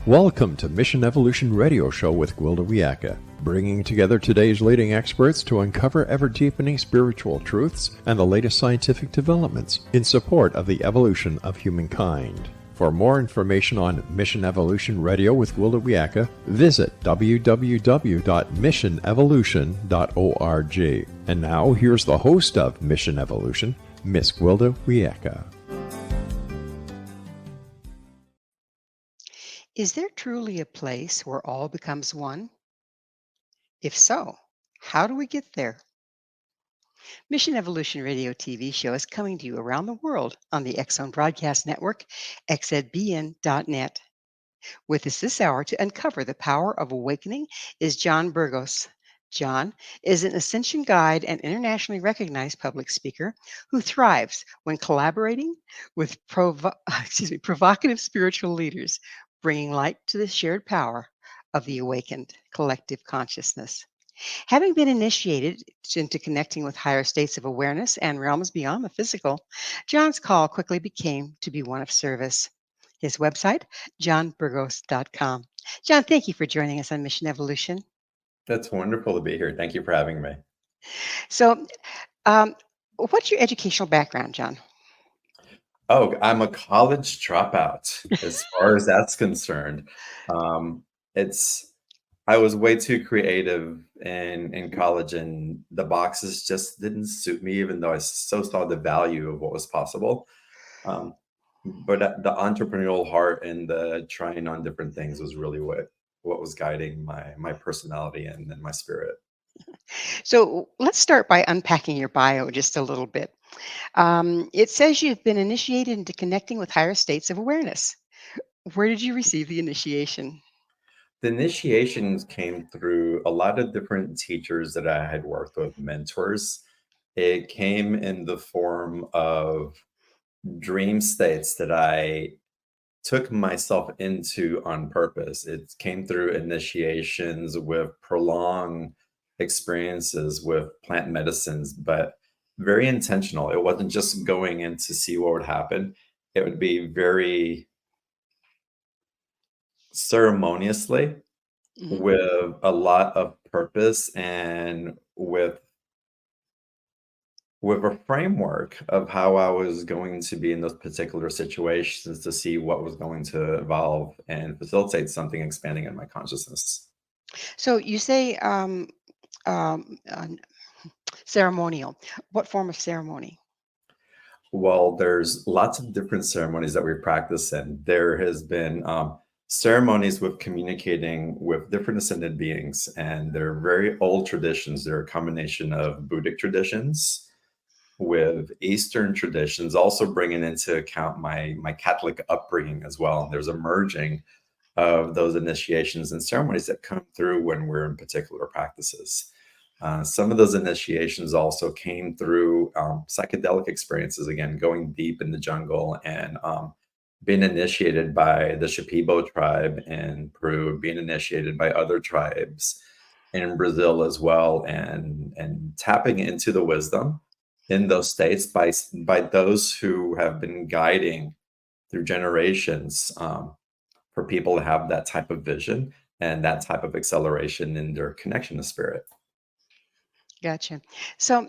Welcome to Mission Evolution Radio Show with Gwilda Wiyaka, bringing together today's leading experts to uncover ever-deepening spiritual truths and the latest scientific developments in support of the evolution of humankind. For more information on Mission Evolution Radio with Gwilda Wiyaka, visit www.missionevolution.org. And now, here's the host of Mission Evolution, Miss Gwilda Wiyaka. Is there truly a place where all becomes one? If so, how do we get there? Mission Evolution Radio TV show is coming to you around the world on the X-Zone Broadcast Network, xzbn.net. With us this hour to uncover the power of awakening is John Burgos. John is an ascension guide and internationally recognized public speaker who thrives when collaborating with provocative spiritual leaders, bringing light to the shared power of the awakened collective consciousness. Having been initiated into connecting with higher states of awareness and realms beyond the physical, John's call quickly became to be one of service. His website, johnburgos.com. John, thank you for joining us on Mission Evolution. That's wonderful to be here. Thank you for having me. So, what's your educational background, John? Oh, I'm a college dropout as far as that's concerned. I was way too creative in college, and the boxes just didn't suit me, even though I so saw the value of what was possible. But the entrepreneurial heart and the trying on different things was really what was guiding my personality and my spirit. So let's start by unpacking your bio just a little bit. It says you've been initiated into connecting with higher states of awareness. Where did you receive the initiation? The initiations came through a lot of different teachers that I had worked with, mentors. It came in the form of dream states that I took myself into on purpose. It came through initiations with prolonged experiences with plant medicines, but very intentional. It wasn't just going in to see what would happen. It would be very ceremoniously, with a lot of purpose and with a framework of how I was going to be in those particular situations to see what was going to evolve and facilitate something expanding in my consciousness. So you say ceremonial. What form of ceremony? Well, there's lots of different ceremonies that we practice, and there has been ceremonies with communicating with different ascended beings, and they're very old traditions. They're a combination of Buddhic traditions with Eastern traditions, also bringing into account my Catholic upbringing as well. And there's a merging of those initiations and ceremonies that come through when we're in particular practices. Some of those initiations also came through psychedelic experiences, again, going deep in the jungle and being initiated by the Shipibo tribe in Peru, being initiated by other tribes in Brazil as well, and tapping into the wisdom in those states by those who have been guiding through generations for people to have that type of vision and that type of acceleration in their connection to spirit. Gotcha. So,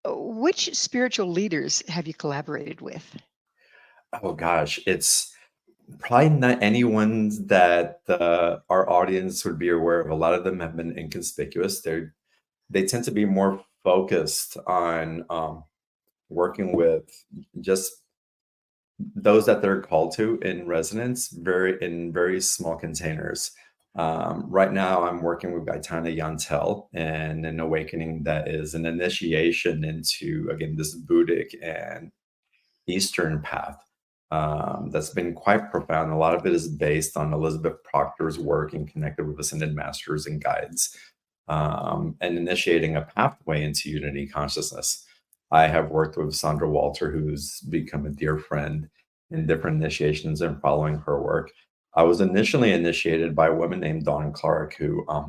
which spiritual leaders have you collaborated with? Oh gosh, it's probably not anyone that our audience would be aware of. A lot of them have been inconspicuous. They tend to be more focused on working with just those that they're called to in resonance, in very small containers. Right now, I'm working with Gaetana Yantel and an awakening that is an initiation into, again, this Buddhic and Eastern path. That's been quite profound. A lot of it is based on Elizabeth Proctor's work and connected with ascended masters and guides, and initiating a pathway into unity consciousness. I have worked with Sandra Walter, who's become a dear friend in different initiations and following her work. I was initially initiated by a woman named Dawn Clark, who I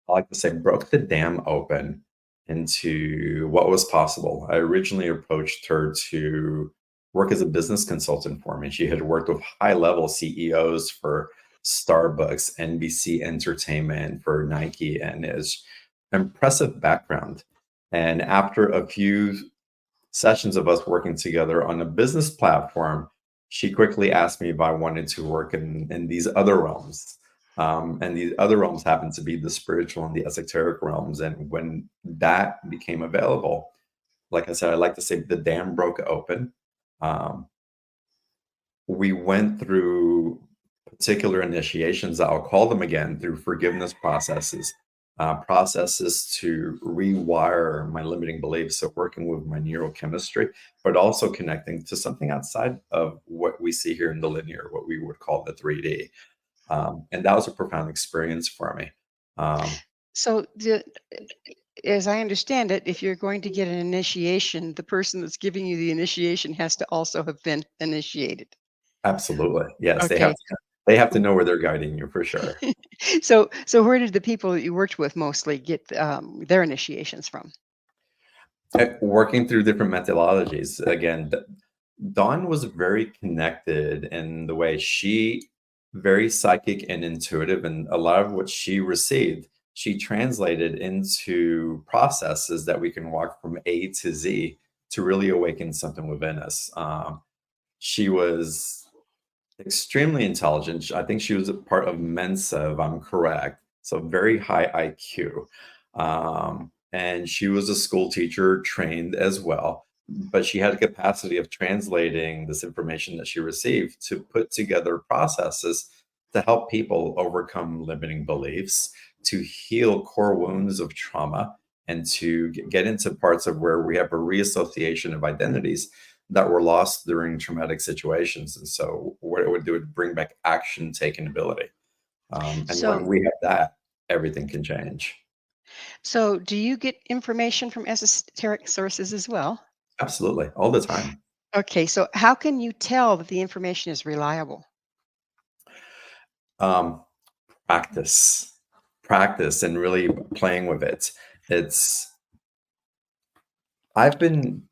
like to say broke the dam open into what was possible. I originally approached her to work as a business consultant for me. She had worked with high-level CEOs for Starbucks, NBC Entertainment, for Nike, and his impressive background. And after a few sessions of us working together on a business platform, she quickly asked me if I wanted to work in these other realms. And these other realms happen to be the spiritual and the esoteric realms. And when that became available, like I said, I like to say the dam broke open. Um, we went through particular initiations, I'll call them again, through forgiveness processes, processes to rewire my limiting beliefs. So, working with my neurochemistry, but also connecting to something outside of what we see here in the linear, what we would call the 3D. And that was a profound experience for me. Um, So, as I understand it, if you're going to get an initiation, the person that's giving you the initiation has to also have been initiated. Absolutely. Yes, Okay. they have to know where they're guiding you for sure. So where did the people that you worked with mostly get their initiations from? Working through different methodologies. Again, Dawn was very connected in the way very psychic and intuitive, and a lot of what she received, she translated into processes that we can walk from A to Z to really awaken something within us. She was extremely intelligent. I think she was a part of Mensa, if I'm correct. So very high IQ. And she was a school teacher trained as well. But she had a capacity of translating this information that she received to put together processes to help people overcome limiting beliefs, to heal core wounds of trauma, and to get into parts of where we have a reassociation of identities that were lost during traumatic situations. And so what it would do would bring back action taking ability. And So when we have that, everything can change. so do you get information from esoteric sources as well? Absolutely. All the time. Okay, so how can you tell that the information is reliable? Um, practice, practice, and really playing with it. It's, I've been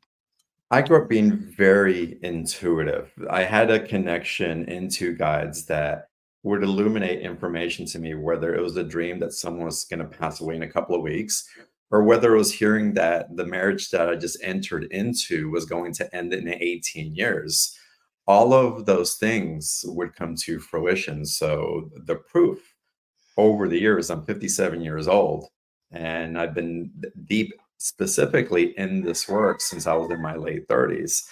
I grew up being very intuitive. I had a connection into guides that would illuminate information to me, whether it was a dream that someone was going to pass away in a couple of weeks, or whether it was hearing that the marriage that I just entered into was going to end in 18 years. All of those things would come to fruition. So the proof over the years, I'm 57 years old, and I've been deep specifically in this work since I was in my late 30s.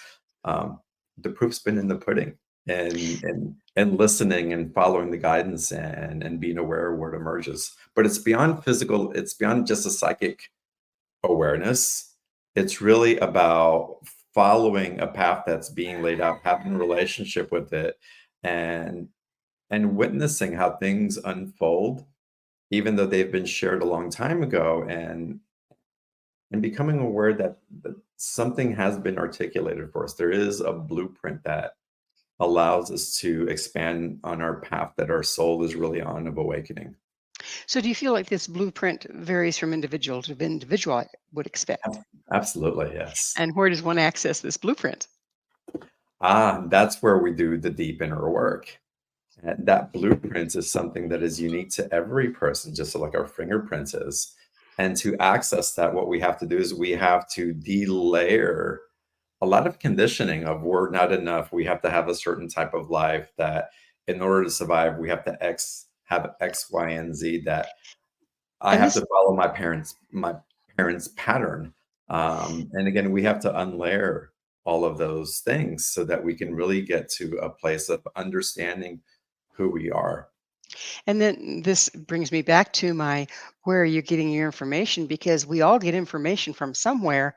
Um, the proof's been in the pudding, and listening and following the guidance, and being aware of where it emerges. But it's beyond physical, it's beyond just a psychic awareness. It's really about following a path that's being laid out, having a relationship with it, and witnessing how things unfold, even though they've been shared a long time ago, and becoming aware that something has been articulated for us. There is a blueprint that allows us to expand on our path that our soul is really on of awakening. So do you feel like this blueprint varies from individual to individual, I would expect? Absolutely, yes. And where does one access this blueprint? That's where we do the deep inner work. And that blueprint is something that is unique to every person, just like our fingerprint is. And to access that, what we have to do is we have to delayer a lot of conditioning of we're not enough. We have to have a certain type of life that in order to survive, we have to have X, Y, and Z, that I And have this to follow my parents' pattern. And again, we have to unlayer all of those things so that we can really get to a place of understanding who we are. and then this brings me back to my where are you getting your information? Because we all get information from somewhere,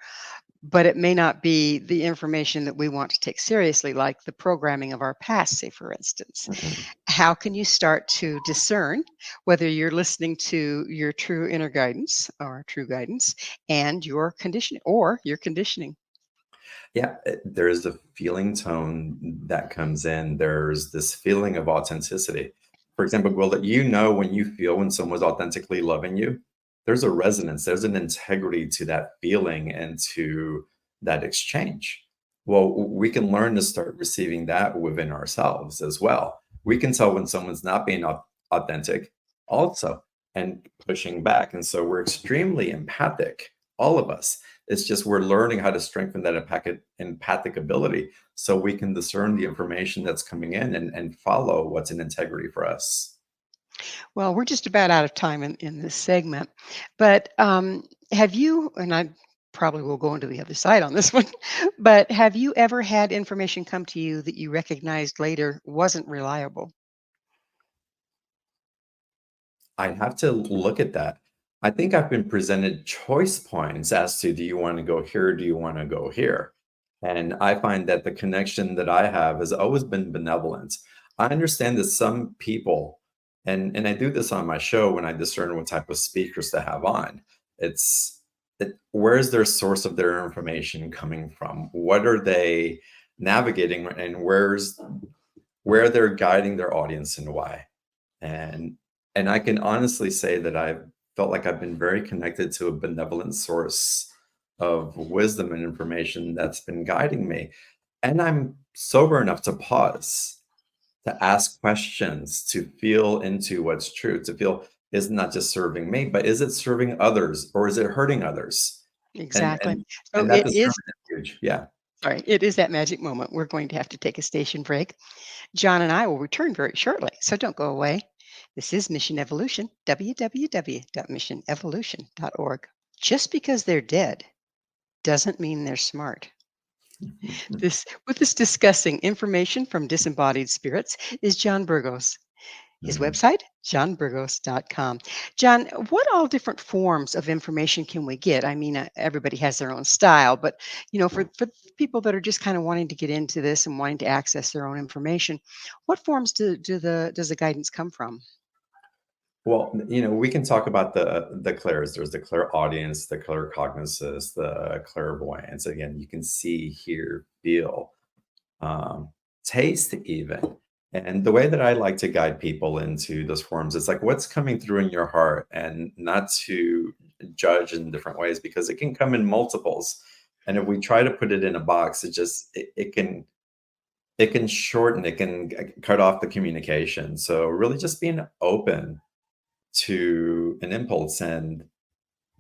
but it may not be the information that we want to take seriously, like the programming of our past, say, for instance. Mhm. How can you start to discern whether you're listening to your true inner guidance or true guidance and your conditioning or your conditioning? Yeah, there's a feeling tone that comes in. There's this feeling of authenticity. For example, Gwilda, when you feel when someone's authentically loving you, there's a resonance, there's an integrity to that feeling and to that exchange. Well, we can learn to start receiving that within ourselves as well. We can tell when someone's not being authentic also and pushing back. And so we're extremely empathic, all of us. It's just we're learning how to strengthen that empathic ability so we can discern the information that's coming in and follow what's in integrity for us. Well, we're just about out of time in this segment, but have you, and I probably will go into the other side on this one, but have you ever had information come to you that you recognized later wasn't reliable? I'd have to look at that. I think I've been presented choice points as to do you want to go here? Do you want to go here? And I find that the connection that I have has always been benevolent. I understand that some people, and I do this on my show when I discern what type of speakers to have on. It's where is their source of their information coming from? What are they navigating, and where they're guiding their audience and why? And I can honestly say that I've felt like I've been very connected to a benevolent source of wisdom and information that's been guiding me. And I'm sober enough to pause, to ask questions, to feel into what's true, to feel is not just serving me, but is it serving others or is it hurting others? And Exactly. and So and that it is, discernment is huge. Yeah. sorry, it is that magic moment. We're going to have to take a station break. John and I will return very shortly, so don't go away. This is Mission Evolution, www.missionevolution.org. Just because they're dead doesn't mean they're smart. This discussing information from disembodied spirits is John Burgos. His Mhm. website, johnburgos.com. John, what all different forms of information can we get? I mean, everybody has their own style, but for people that are just kind of wanting to get into this and wanting to access their own information, what forms does the guidance come from? Well, we can talk about the clairs. There's the clairaudience, the claircognizance, the clairvoyance. Again, you can see, hear, feel, um, taste even. And the way that I like to guide people into those forms is like what's coming through in your heart and not to judge in different ways because it can come in multiples. And if we try to put it in a box, it can shorten, it can cut off the communication. So really just being open to an impulse. And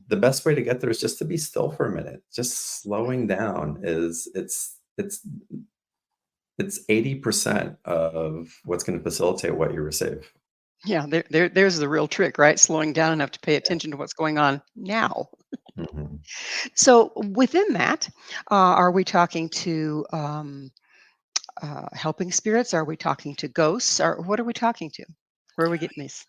the best way to get there is just to be still for a minute. Just slowing down is it's 80% of what's going to facilitate what you receive. Yeah, there's the real trick, right? Slowing down enough to pay attention to what's going on now. Mhm. So within that, are we talking to helping spirits? Are we talking to ghosts? Or what are we talking to? Where are we getting these?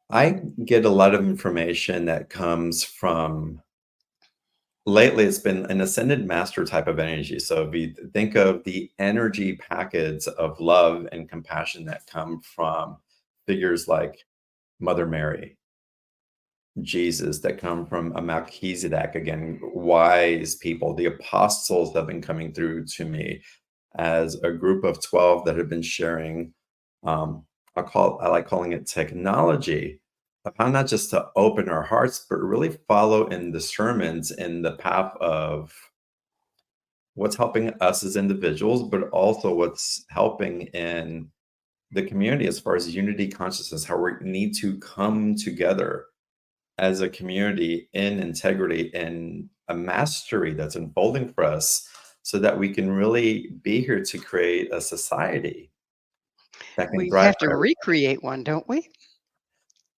I get a lot of information that comes from lately it's been an ascended master type of energy. So if you think of the energy packets of love and compassion that come from figures like Mother Mary, Jesus, that come from a Melchizedek, again, wise people. The apostles have been coming through to me as a group of 12 that have been sharing. Um, I like calling it technology of how not just to open our hearts, but really follow in discernment in the path of what's helping us as individuals, but also what's helping in the community as far as unity consciousness, how we need to come together as a community in integrity and a mastery that's unfolding for us so that we can really be here to create a society that can We thrive have to for everyone. recreate one, don't we?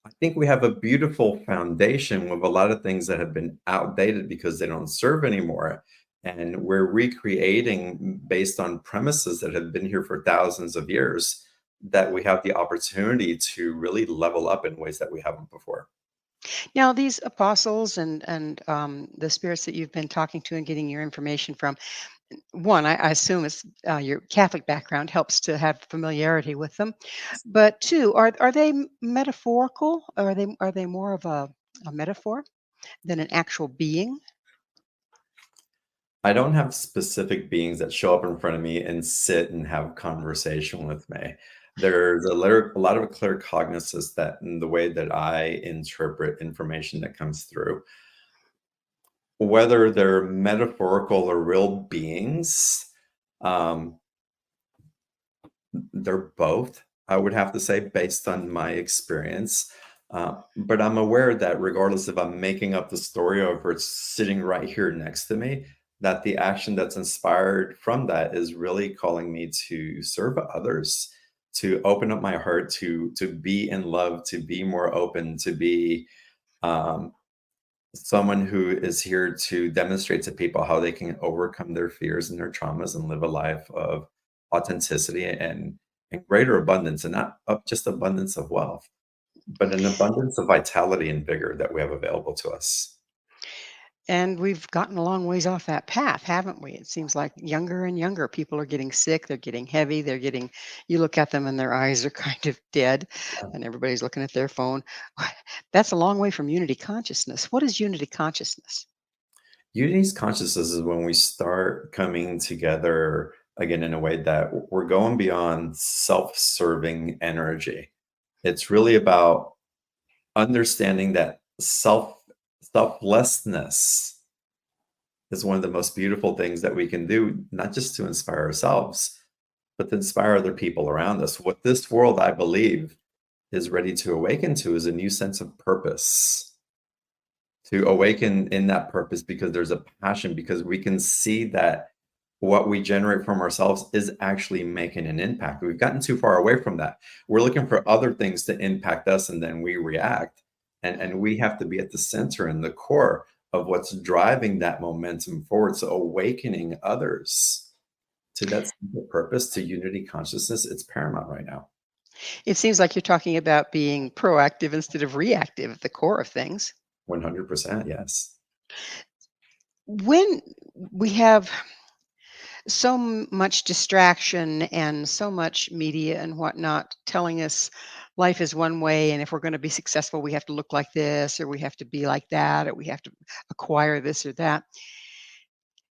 I think we have a beautiful foundation with a lot of things that have been outdated because they don't serve anymore. And we're recreating based on premises that have been here for thousands of years that we have the opportunity to really level up in ways that we haven't before. Now, these apostles and the spirits that you've been talking to and getting your information from, one, I assume it's your Catholic background helps to have familiarity with them. But two, are they metaphorical? Are they more of a metaphor than an actual being? I don't have specific beings that show up in front of me and sit and have conversation with me. There's a lot of clear cognizance that in the way that I interpret information that comes through, whether they're metaphorical or real beings, um, they're both. I would have to say, based on my experience. But I'm aware that regardless if I'm making up the story or if it's sitting right here next to me, that the action that's inspired from that is really calling me to serve others, to open up my heart, to be in love, to be more open, to be um, someone who is here to demonstrate to people how they can overcome their fears and their traumas and live a life of authenticity and greater abundance, and not just abundance of wealth, but an abundance of vitality and vigor that we have available to us. And we've gotten a long ways off that path, haven't we? It seems like younger and younger people are getting sick, they're getting heavy, you look at them and their eyes are kind of dead, and everybody's looking at their phone. That's a long way from unity consciousness. What is unity consciousness? Unity's consciousness is when we start coming together again in a way that we're going beyond self-serving energy. It's really about understanding that selflessness is one of the most beautiful things that we can do, not just to inspire ourselves, but to inspire other people around us. What this world, I believe, is ready to awaken to is a new sense of purpose, to awaken in that purpose because there's a passion, because we can see that what we generate from ourselves is actually making an impact. We've gotten too far away from that. We're looking for other things to impact us and then we react. And we have to be at the center and the core of what's driving that momentum forward. So awakening others to that sense of purpose, to unity consciousness, it's paramount right now. It seems like you're talking about being proactive instead of reactive at the core of things. 100%, yes. When we have so much distraction and so much media and whatnot telling us life is one way, and if we're going to be successful we have to look like this, or we have to be like that, or we have to acquire this or that.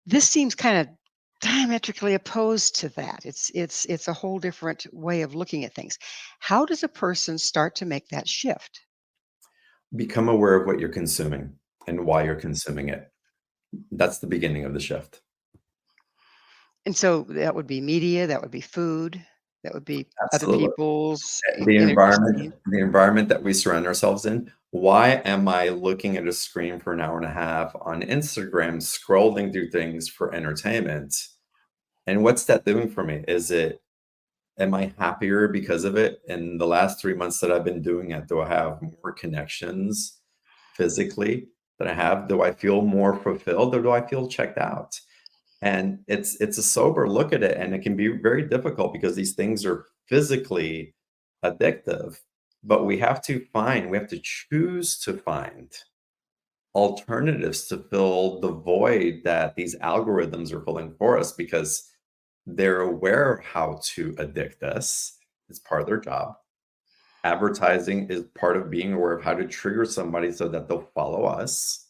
This seems kind of diametrically opposed to that. It's a whole different way of looking at things. How does a person start to make that shift? Become aware of what you're consuming and why you're consuming it. That's the beginning of the shift. And so that would be media, that would be food, that would be other Absolutely. people's The energy environment stream. the environment that we surround ourselves in. Why am I looking at a screen for an hour and a half on Instagram, scrolling through things for entertainment? And what's that doing for me? Am I happier because of it? In the last 3 months that I've been doing it, do I have more connections physically that I have? Do I feel more fulfilled or do I feel checked out? And it's a sober look at it, and it can be very difficult because these things are physically addictive, but we have to choose to find alternatives to fill the void that these algorithms are filling for us because they're aware of how to addict us. It's part of their job. Advertising is part of being aware of how to trigger somebody so that they'll follow us.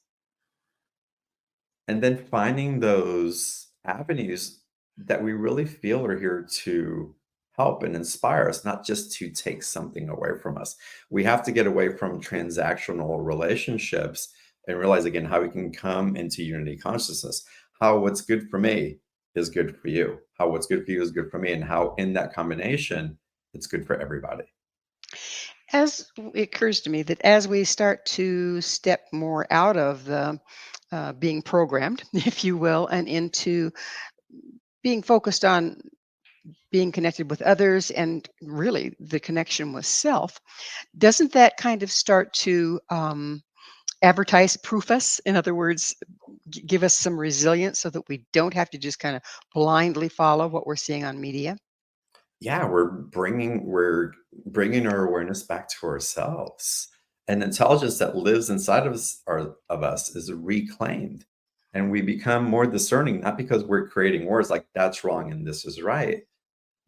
And then finding those avenues that we really feel are here to help and inspire us, not just to take something away from us. We have to get away from transactional relationships and realize again how we can come into unity consciousness. How what's good for me is good for you. How what's good for you is good for me. And how in that combination, it's good for everybody. As it occurs to me that as we start to step more out of the being programmed, if you will, and into being focused on being connected with others and really the connection with self, doesn't that kind of start to advertise proof us? In other words, give us some resilience so that we don't have to just kind of blindly follow what we're seeing on media? Yeah, we're bringing our awareness back to ourselves. And intelligence that lives inside of us is reclaimed. And we become more discerning, not because we're creating words like that's wrong and this is right,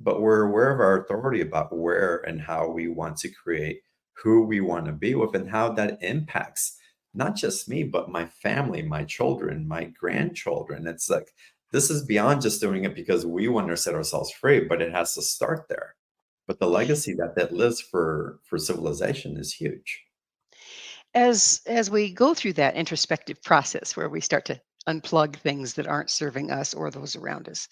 but we're aware of our authority about where and how we want to create who we want to be with and how that impacts not just me, but my family, my children, my grandchildren. It's like this is beyond just doing it because we want to set ourselves free, but it has to start there. But the legacy that lives for civilization is huge. As we go through that introspective process where we start to unplug things that aren't serving us or those around us,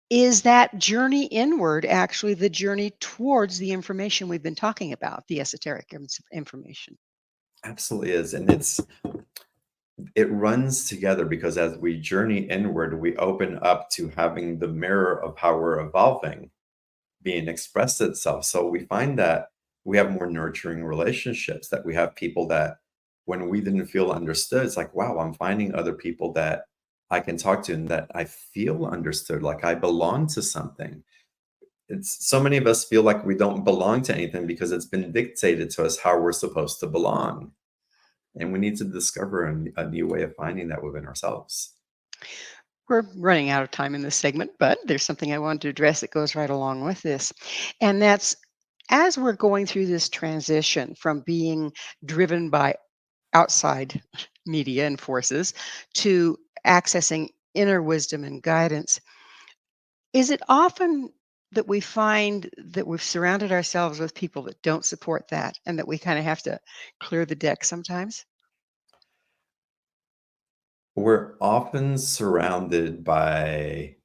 Is that journey inward actually the journey towards the information we've been talking about, the esoteric information? Absolutely is. And it runs together because as we journey inward, we open up to having the mirror of how we're evolving being expressed itself. So we find that we have more nurturing relationships, that we have people that when we didn't feel understood, it's like, wow, I'm finding other people that I can talk to and that I feel understood, like I belong to something. It's so many of us feel like we don't belong to anything because it's been dictated to us how we're supposed to belong. And we need to discover a new way of finding that within ourselves. We're running out of time in this segment, but there's something I wanted to address that goes right along with this. And that's as we're going through this transition from being driven by outside media and forces to accessing inner wisdom and guidance, is it often that we find that we've surrounded ourselves with people that don't support that and that we kind of have to clear the deck sometimes? We're often surrounded by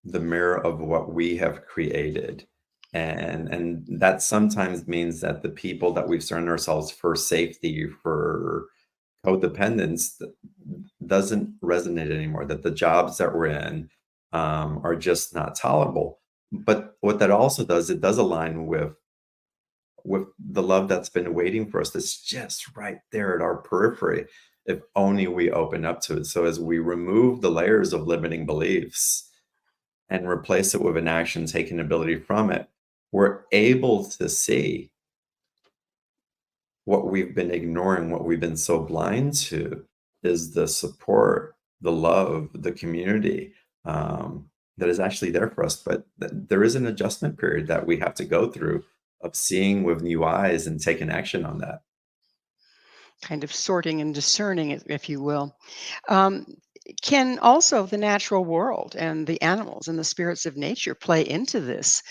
the mirror of what we have created. And that sometimes means that the people that we've surrounded ourselves for safety, for codependence, doesn't resonate anymore, that the jobs that we're in are just not tolerable. But what that also does, it does align with the love that's been waiting for us that's just right there at our periphery if only we open up to it. So as we remove the layers of limiting beliefs and replace it with an action taking ability from it, we're able to see what we've been ignoring, what we've been so blind to is the support, the love, the community that is actually there for us. But there is an adjustment period that we have to go through of seeing with new eyes and taking action on that. Kind of sorting and discerning, if you will. Um, can also the natural world and the animals and the spirits of nature play into this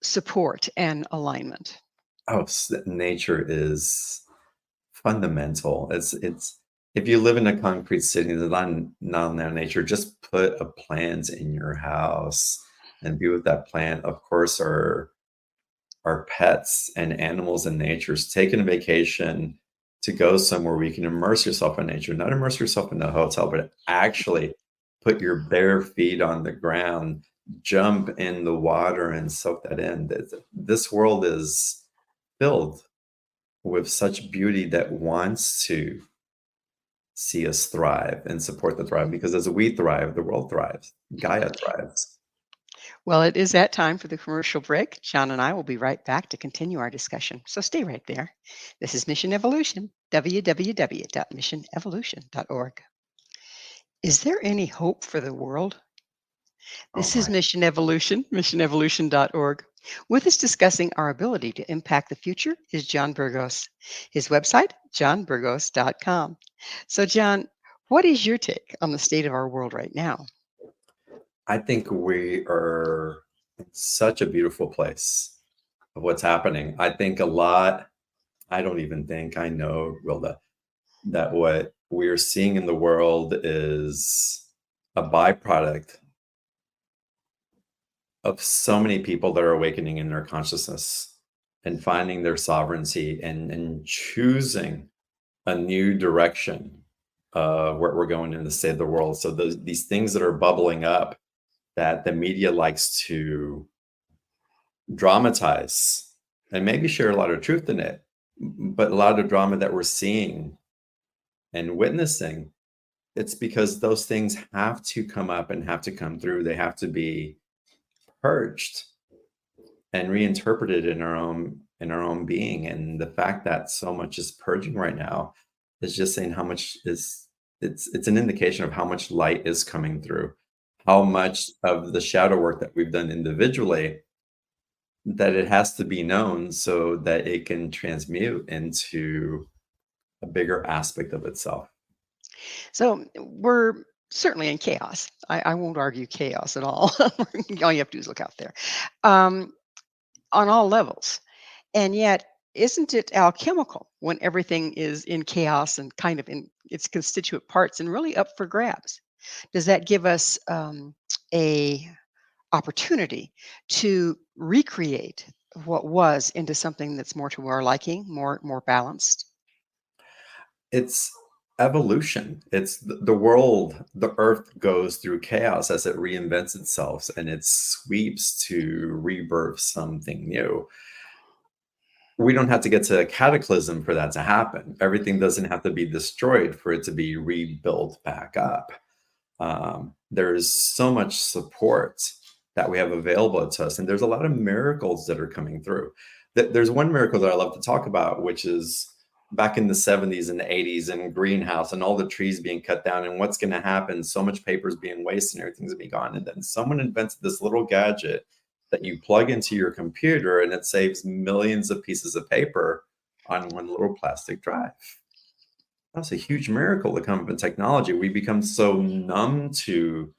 support and alignment? Oh, nature is fundamental. It's if you live in a concrete city that's not now nature, just put a plant in your house and be with that plant. Of course, our pets and animals in nature is taking a vacation to go somewhere where you can immerse yourself in nature, not immerse yourself in a hotel, but actually put your bare feet on the ground, jump in the water and soak that in. This world is filled with such beauty that wants to see us thrive and support the thrive because as we thrive, the world thrives. Gaia thrives. Well, it is that time for the commercial break. John and I will be right back to continue our discussion. So stay right there. This is Mission Evolution, www.missionevolution.org. Is there any hope for the world? Oh This is my. Mission Evolution, missionevolution.org. With us discussing our ability to impact the future is John Burgos. His website, johnburgos.com. So, John, what is your take on the state of our world right now? I think we are in such a beautiful place of what's happening. I think a lot, I don't even think I know, Wilda, that what we're seeing in the world is a byproduct of so many people that are awakening in their consciousness and finding their sovereignty and choosing a new direction where we're going in the state of the world. So these things that are bubbling up that the media likes to dramatize and maybe share a lot of truth in it, but a lot of drama that we're seeing and witnessing, it's because those things have to come up and have to come through. They have to be purged and reinterpreted in our own being. And the fact that so much is purging right now is just saying how much is it's an indication of how much light is coming through, how much of the shadow work that we've done individually that it has to be known so that it can transmute into a bigger aspect of itself. So, we're certainly in chaos. I won't argue chaos at all. All you have to do is look out there um, on all levels. And yet, isn't it alchemical when everything is in chaos and kind of in its constituent parts and really up for grabs? Does that give us a opportunity to recreate what was into something that's more to our liking, more balanced? It's evolution. It's the world, the earth goes through chaos as it reinvents itself and it sweeps to rebirth something new. We don't have to get to a cataclysm for that to happen. Everything doesn't have to be destroyed for it to be rebuilt back up. There's so much support that we have available to us, and there's a lot of miracles that are coming through. There's one miracle that I love to talk about, which is back in the 70s and the 80s and greenhouse and all the trees being cut down and what's going to happen. So much paper is being wasted and everything's going to be gone. And then someone invented this little gadget that you plug into your computer and it saves millions of pieces of paper on one little plastic drive. That's a huge miracle to come from technology. We become so numb to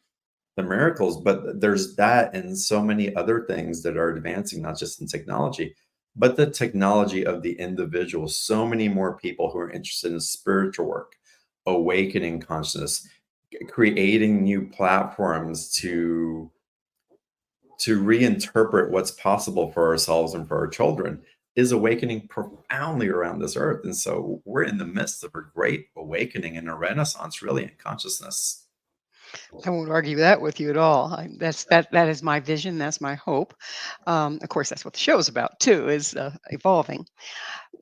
the miracles, but there's that and so many other things that are advancing, not just in technology, but the technology of the individual. So many more people who are interested in spiritual work, awakening consciousness, creating new platforms to reinterpret what's possible for ourselves and for our children is awakening profoundly around this earth. And so we're in the midst of a great awakening and a renaissance, really, in consciousness. I won't argue that with you at all. That is my vision. That's my hope. Of course, that's what the show is about too. Is evolving.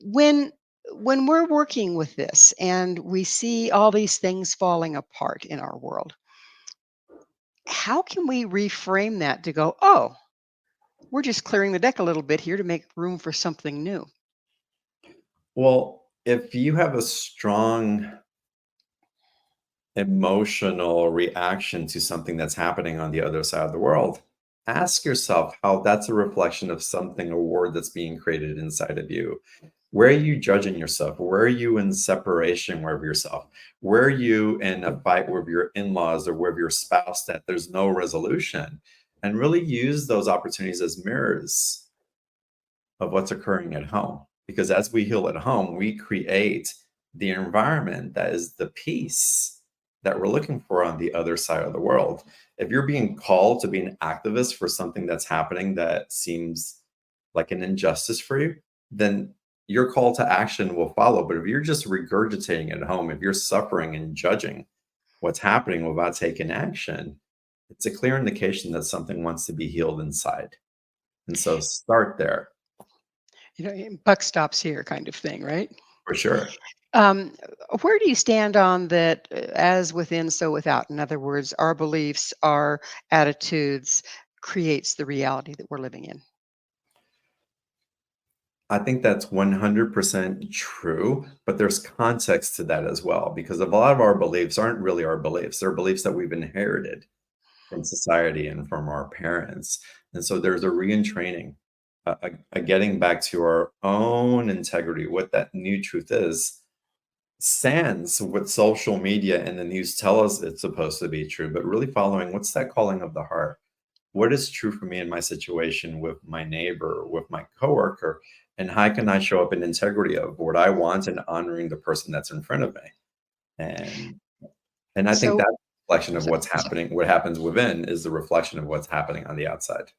When when we're working with this and we see all these things falling apart in our world, how can we reframe that to go, oh, we're just clearing the deck a little bit here to make room for something new? Well, if you have a strong emotional reaction to something that's happening on the other side of the world, ask yourself how that's a reflection of something, a word that's being created inside of you. Where are you judging yourself? Where are you in separation with yourself? Where are you in a fight with your in-laws or with your spouse that there's no resolution? And really use those opportunities as mirrors of what's occurring at home. Because as we heal at home, we create the environment that is the peace that we're looking for on the other side of the world. If you're being called to be an activist for something that's happening that seems like an injustice for you, then your call to action will follow. But if you're just regurgitating at home, if you're suffering and judging what's happening without taking action, it's a clear indication that something wants to be healed inside. And so start there Buck stops here kind of thing, right? for sure. Um, where do you stand on that, as within, so without? In other words, our beliefs, our attitudes creates the reality that we're living in. I think that's 100% true, but there's context to that as well, because a lot of our beliefs aren't really our beliefs. They're beliefs that we've inherited from society and from our parents. And so there's a re-entraining, a getting back to our own integrity, what that new truth is, sans what social media and the news tell us it's supposed to be true, but really following what's that calling of the heart? What is true for me in my situation with my neighbor, with my coworker, and how can I show up in integrity of what I want and honoring the person that's in front of me? And and I think So, that reflection I'm of sorry. what's happening, what happens within is the reflection of what's happening on the outside.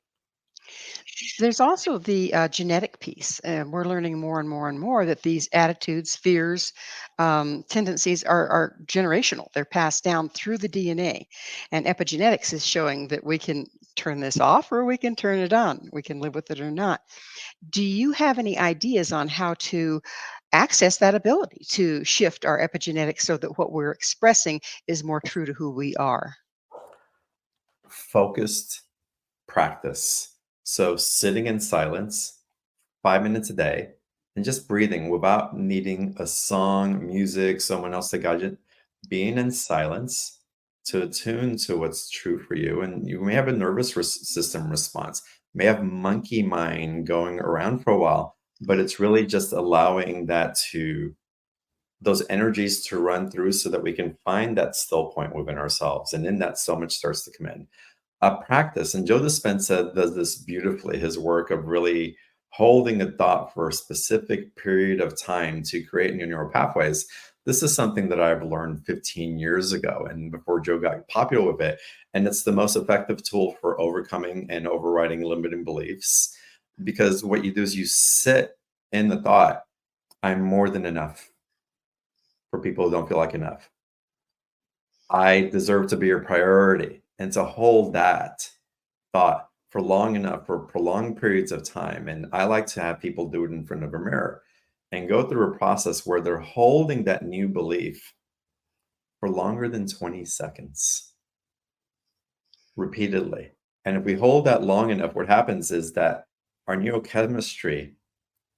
There's also the genetic piece. And we're learning more and more and more that these attitudes, fears, tendencies are generational. They're passed down through the DNA. And epigenetics is showing that we can turn this off or we can turn it on. We can live with it or not. Do you have any ideas on how to access that ability to shift our epigenetics so that what we're expressing is more true to who we are? Focused practice. So sitting in silence 5 minutes a day and just breathing without needing a song, music, someone else to guide you, being in silence to attune to what's true for you. And you may have a nervous system response, may have monkey mind going around for a while, but it's really just allowing those energies to run through so that we can find that still point within ourselves. And in that, so much starts to come in. A practice, and Joe Dispenza does this beautifully, his work of really holding a thought for a specific period of time to create new neural pathways. This is something that I've learned 15 years ago and before Joe got popular with it. And it's the most effective tool for overcoming and overriding limiting beliefs. Because what you do is you sit in the thought, I'm more than enough for people who don't feel like enough. I deserve to be a priority. And to hold that thought for long enough, for prolonged periods of time. And I like to have people do it in front of a mirror and go through a process where they're holding that new belief for longer than 20 seconds repeatedly. And if we hold that long enough, what happens is that our neurochemistry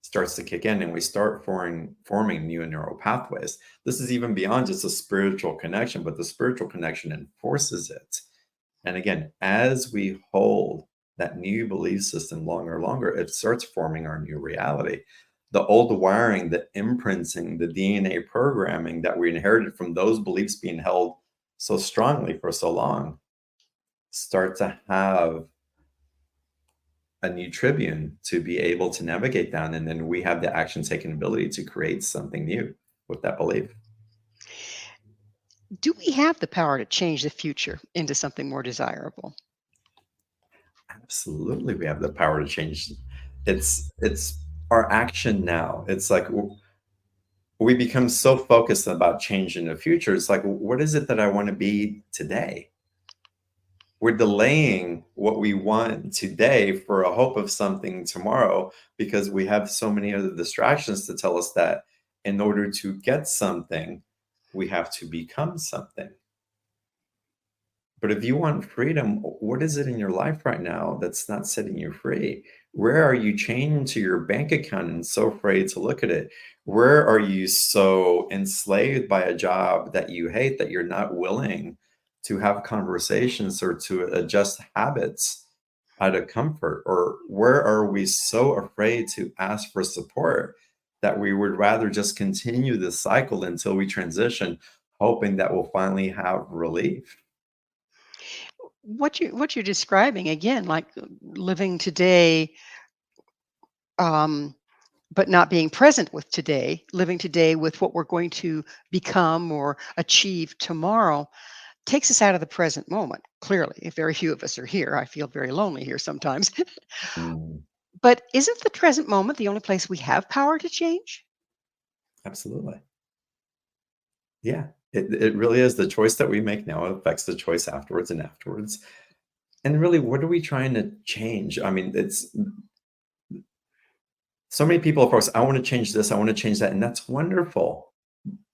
starts to kick in and we start forming new neural pathways. This is even beyond just a spiritual connection, but the spiritual connection enforces it. And again, as we hold that new belief system longer and longer, it starts forming our new reality. The old wiring, the imprinting, the DNA programming that we inherited from those beliefs being held so strongly for so long start to have a new tribune to be able to navigate down. And then we have the action taking ability to create something new with that belief. Do we have the power to change the future into something more desirable? Absolutely, we have the power to change. It's our action now. It's like we become so focused about changing the future. It's like, what is it that I want to be today? We're delaying what we want today for a hope of something tomorrow because we have so many other distractions to tell us that in order to get something, we have to become something. But if you want freedom, what is it in your life right now that's not setting you free? Where are you chained to your bank account and so afraid to look at it? Where are you so enslaved by a job that you hate that you're not willing to have conversations or to adjust habits out of comfort? Or where are we so afraid to ask for support that we would rather just continue this cycle until we transition, hoping that we'll finally have relief? What you're describing again, like living today, um, but not being present with today, living today with what we're going to become or achieve tomorrow, takes us out of the present moment. Clearly, very few of us are here. I feel very lonely here sometimes. Mm, But isn't the present moment the only place we have power to change? absolutely. Yeah, it really is. The choice that we make now affects the choice afterwards and afterwards. And really, what are we trying to change? I mean, it's so many people, of course, I want to change this, I want to change that, and that's wonderful.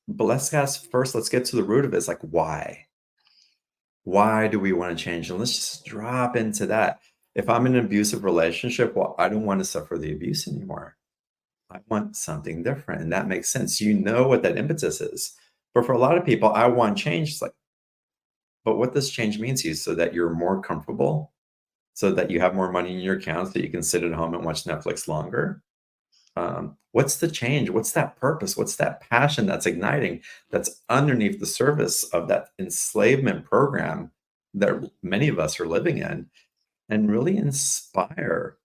But let's ask first, let's get to the root of it. It's like, why? Why do we want to change? And let's just drop into that. If I'm in an abusive relationship, well, I don't want to suffer the abuse anymore. I want something different. And that makes sense. You know what that impetus is. But for a lot of people, I want change. It's like, but what does change mean to you so that you're more comfortable, so that you have more money in your account, so that you can sit at home and watch Netflix longer? What's the change? What's that purpose? What's that passion that's igniting, that's underneath the surface of that enslavement program that many of us are living in, and really inspire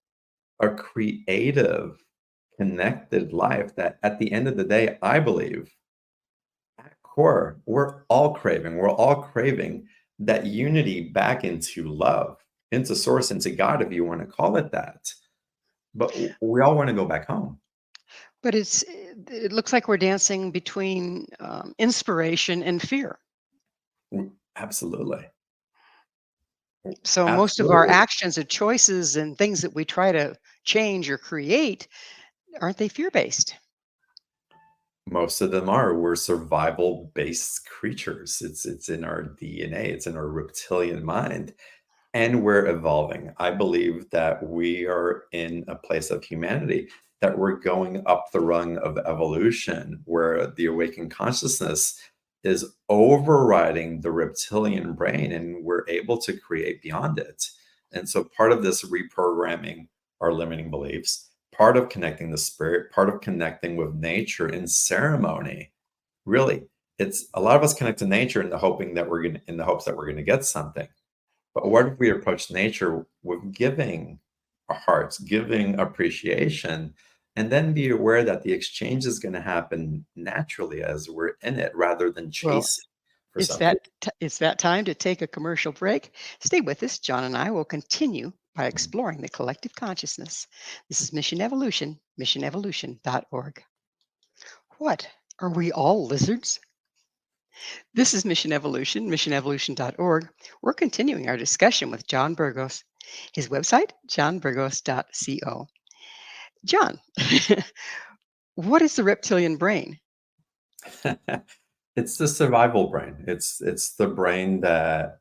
a creative, connected life that at the end of the day, I believe at core, we're all craving that unity back into love, into source, into God, if you want to call it that. But we all want to go back home. But it looks like we're dancing between inspiration and fear. Absolutely. So most of our Absolutely. actions and choices and things that we try to change or create, aren't they fear based? Most of them are. We're survival-based creatures. It's in our DNA, it's in our reptilian mind, and we're evolving. I believe that we are in a place of humanity, that we're going up the rung of evolution, where the awakened consciousness is overriding the reptilian brain, and we're able to create beyond it. And so part of this reprogramming our limiting beliefs, part of connecting the spirit, part of connecting with nature in ceremony. Really, it's a lot of us connect to nature in the hoping that we're going in the hopes that we're going to get something. But what if we approach nature with giving our hearts, giving appreciation, and then be aware that the exchange is going to happen naturally as we're in it rather than Well, chasing for something. it's that time to take a commercial break. Stay with us. John and I will continue by exploring the collective consciousness. This is Mission Evolution, missionevolution.org. What? Are we all lizards? This is Mission Evolution, missionevolution.org. We're continuing our discussion with John Burgos. His website, johnburgos.co. John, what is the reptilian brain? It's the survival brain. It's the brain that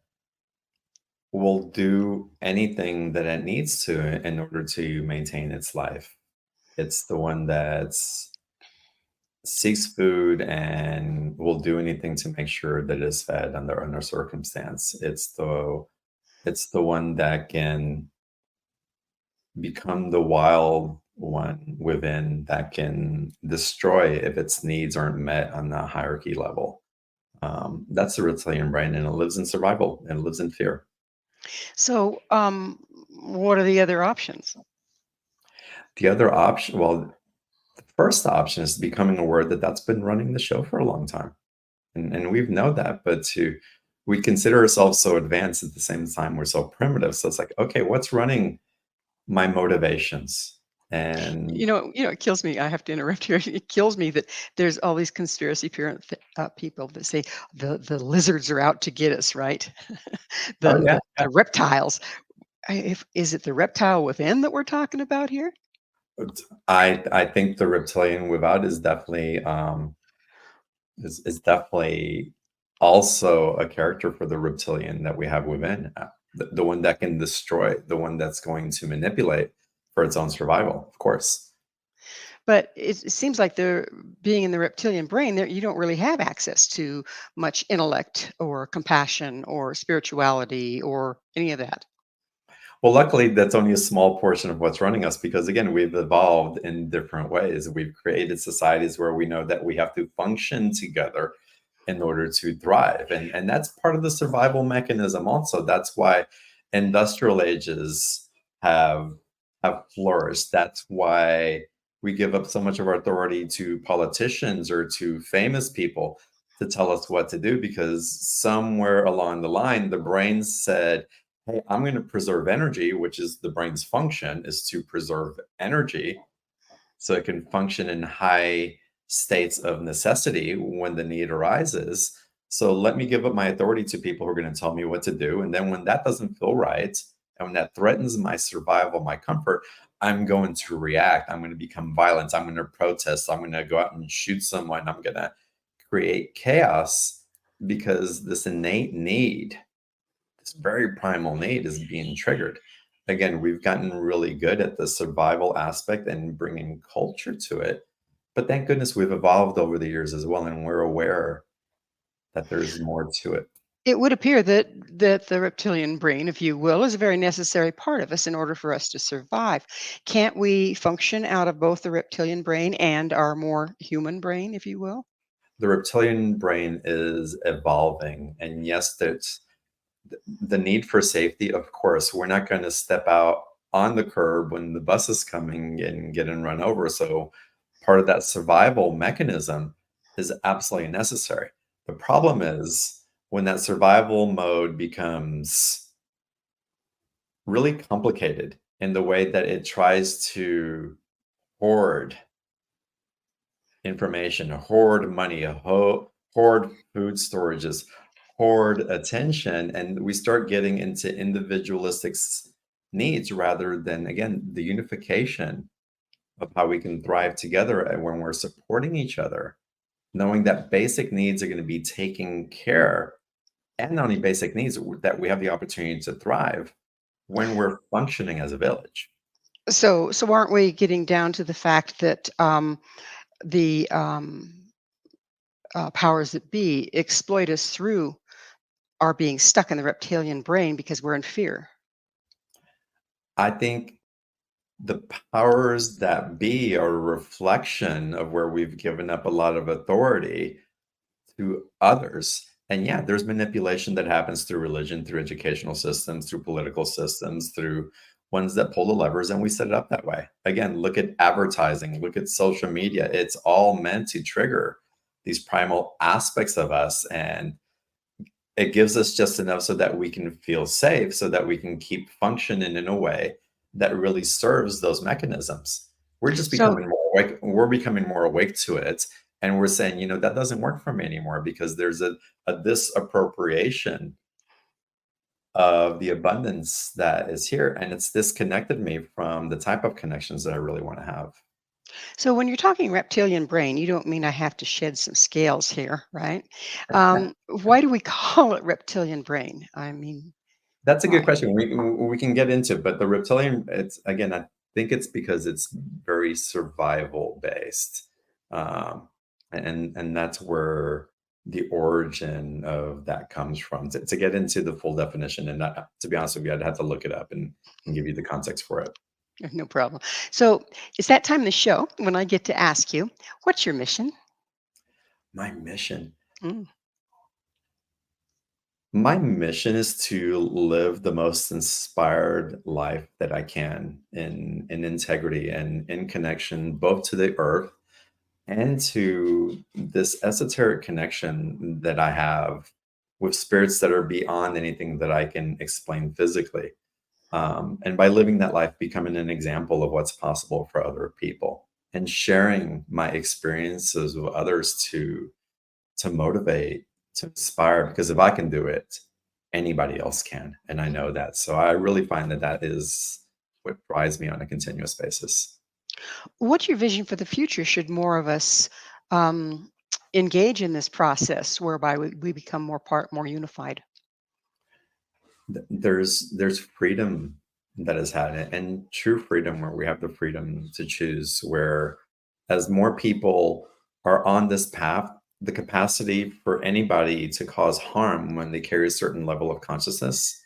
will do anything that it needs to in order to maintain its life. It's the one that seeks food and will do anything to make sure that it is fed under circumstance. It's the one that can become the wild one within, that can destroy if its needs aren't met on the hierarchy level. That's the reptilian brain, and it lives in survival and it lives in fear. So, what are the other options? The other option, well, the first option is becoming aware that that's been running the show for a long time, and we know that, but we consider ourselves so advanced at the same time we're so primitive. So it's like, okay, what's running my motivations? And It kills me. I have to interrupt here. It kills me that there's all these conspiracy people that say the lizards are out to get us, right? oh the, yeah, the the reptiles. If is it the reptile within that we're talking about here? I think the reptilian without is definitely also a character for the reptilian that we have within, the one that can destroy, the one that's going to manipulate for its own survival, of course. But it seems like they're being in the reptilian brain. There, you don't really have access to much intellect or compassion or spirituality or any of that. Well, luckily, that's only a small portion of what's running us because, again, we've evolved in different ways. We've created societies where we know that we have to function together in order to thrive. And that's part of the survival mechanism also. That's why industrial ages have have flourished. That's why we give up so much of our authority to politicians or to famous people to tell us what to do, because somewhere along the line the brain said, hey, I'm going to preserve energy, which is the brain's function, is to preserve energy so it can function in high states of necessity when the need arises. So let me give up my authority to people who are going to tell me what to do. And then when that doesn't feel right, and when that threatens my survival, my comfort, I'm going to react. I'm going to become violent. I'm going to protest. I'm going to go out and shoot someone. I'm going to create chaos because this innate need, this very primal need, is being triggered. Again, we've gotten really good at the survival aspect and bringing culture to it. But thank goodness we've evolved over the years as well, and we're aware that there's more to it. It would appear that the reptilian brain, if you will, is a very necessary part of us in order for us to survive. Can't we function out of both the reptilian brain and our more human brain, if you will? The reptilian brain is evolving, and yes, there's the need for safety. Of course, we're not going to step out on the curb when the bus is coming and getting run over. So part of that survival mechanism is absolutely necessary. The problem is when that survival mode becomes really complicated in the way that it tries to hoard information, hoard money, hoard food storages, hoard attention, and we start getting into individualistic needs rather than, again, the unification of how we can thrive together and when we're supporting each other, knowing that basic needs are going to be taken care, and not only basic needs, that we have the opportunity to thrive when we're functioning as a village. So aren't we getting down to the fact that the powers that be exploit us through our being stuck in the reptilian brain because we're in fear? I think the powers that be are a reflection of where we've given up a lot of authority to others. And yeah, there's manipulation that happens through religion, through educational systems, through political systems, through ones that pull the levers, and we set it up that way. Again, look at advertising, look at social media. It's all meant to trigger these primal aspects of us, and it gives us just enough so that we can feel safe, so that we can keep functioning in a way that really serves those mechanisms. We're just So, becoming more awake. We're becoming more awake to it. And we're saying, that doesn't work for me anymore because there's a disappropriation of the abundance that is here. And it's disconnected me from the type of connections that I really want to have. so when you're talking reptilian brain, you don't mean I have to shed some scales here, right? Why do we call it reptilian brain? I mean, That's a good why? question. We can get into it, but the reptilian, it's again, I think it's because it's very survival based, and that's where the origin of that comes from. To get into the full definition, and to be honest with you, I'd have to look it up and give you the context for it. No problem. So it's that time in the show when I get to ask you, what's your mission? My mission. Mm. My mission is to live the most inspired life that I can in integrity and in connection both to the earth and to this esoteric connection that I have with spirits that are beyond anything that I can explain physically. And by living that life, becoming an example of what's possible for other people and sharing my experiences with others to motivate, to inspire, because if I can do it, anybody else can. And I know that. So I really find that that is what drives me on a continuous basis. What's your vision for the future? Should more of us um, engage in this process whereby we become more unified? There's freedom that is had, and true freedom where we have the freedom to choose, where as more people are on this path, the capacity for anybody to cause harm when they carry a certain level of consciousness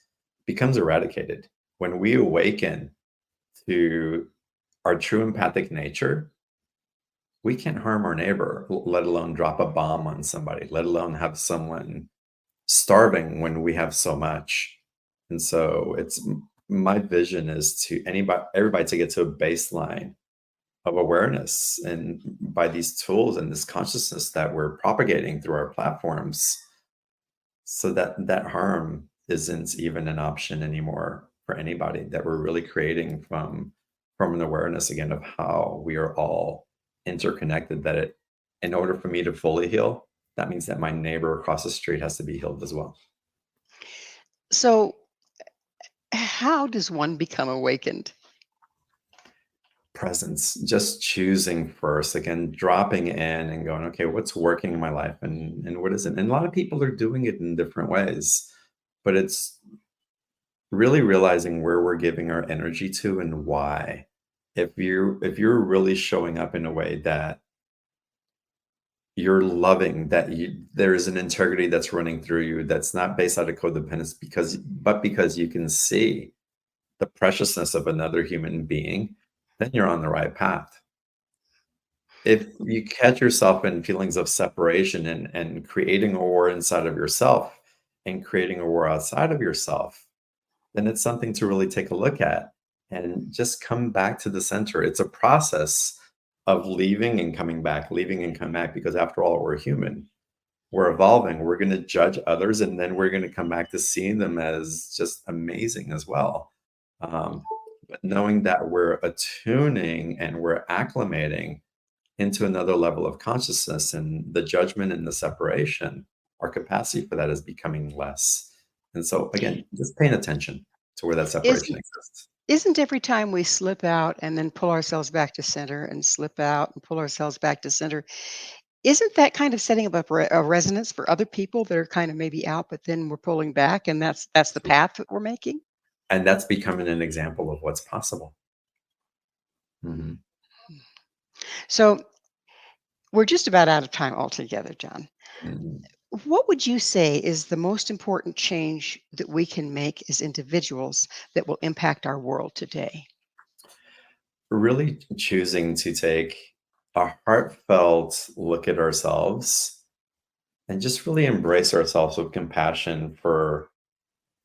becomes eradicated. When we awaken to our true empathic nature, we can't harm our neighbor, let alone drop a bomb on somebody, let alone have someone starving when we have so much. And so my vision is to everybody to get to a baseline of awareness, and by these tools and this consciousness that we're propagating through our platforms, so that that harm isn't even an option anymore for anybody, that we're really creating from an awareness again of how we are all interconnected, that in order for me to fully heal, that means that my neighbor across the street has to be healed as well. So, how does one become awakened? Presence, just choosing first, again, dropping in and going, okay, what's working in my life, and what isn't. And a lot of people are doing it in different ways, but it's really realizing where we're giving our energy to and why. If you're really showing up in a way that you're loving, that there's an integrity that's running through you, that's not based out of codependence, because you can see the preciousness of another human being, then you're on the right path. If you catch yourself in feelings of separation and creating a war inside of yourself and creating a war outside of yourself, then it's something to really take a look at and just come back to the center. It's a process of leaving and coming back, leaving and coming back, because after all, we're human. We're evolving. We're going to judge others, and then we're going to come back to seeing them as just amazing as well. Um, but knowing that we're attuning and we're acclimating into another level of consciousness, and the judgment and the separation, our capacity for that is becoming less. And so again, just paying attention to where that separation Isn't exists. isn't every time we slip out and then pull ourselves back to center and slip out and pull ourselves back to center, isn't that kind of setting up a resonance for other people that are kind of maybe out, but then we're pulling back, and that's the path that we're making? And that's becoming an example of what's possible. Mhm. So we're just about out of time altogether, John. Mhm. What would you say is the most important change that we can make as individuals that will impact our world today? Really choosing to take a heartfelt look at ourselves and just really embrace ourselves with compassion for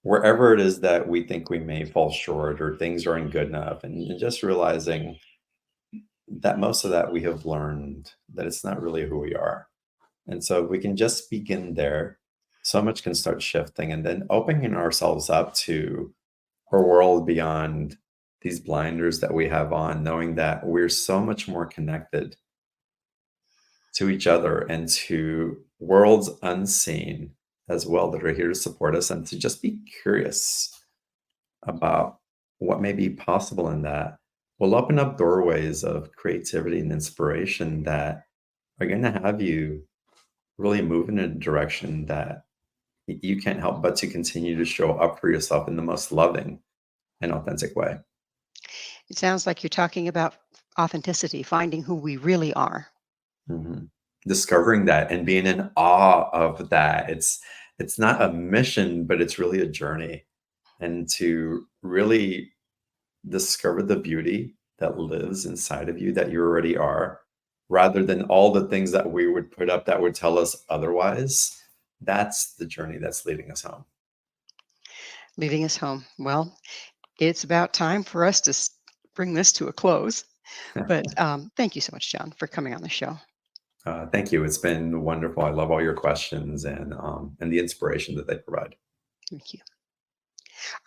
wherever it is that we think we may fall short or things aren't good enough, and just realizing that most of that we have learned that it's not really who we are. And so we can just begin there. So much can start shifting, and then opening ourselves up to a world beyond these blinders that we have on, knowing that we're so much more connected to each other and to worlds unseen as well that are here to support us, and to just be curious about what may be possible in that will open up doorways of creativity and inspiration that are going to have you really move in a direction that you can't help but to continue to show up for yourself in the most loving and authentic way. It sounds like you're talking about authenticity, finding who we really are. Mhm. Discovering that and being in awe of that. It's not a mission, but it's really a journey. And to really discover the beauty that lives inside of you that you already are, rather than all the things that we would put up that would tell us otherwise. That's the journey that's leading us home. Leading us home. Well, it's about time for us to bring this to a close. But thank you so much, John, for coming on the show. Thank you. It's been wonderful. I love all your questions and the inspiration that they provide. Thank you.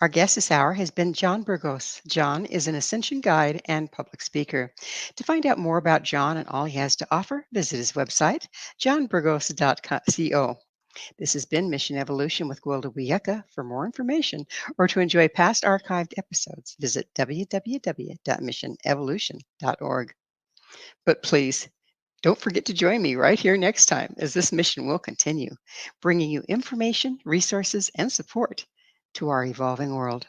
Our guest this hour has been John Burgos. John is an ascension guide and public speaker. To find out more about John and all he has to offer, visit his website, johnburgos.co. This has been Mission Evolution with Gwilda Wiyaka. For more information or to enjoy past archived episodes, visit www.missionevolution.org. But please, don't forget to join me right here next time as this mission will continue, bringing you information, resources, and support to our evolving world.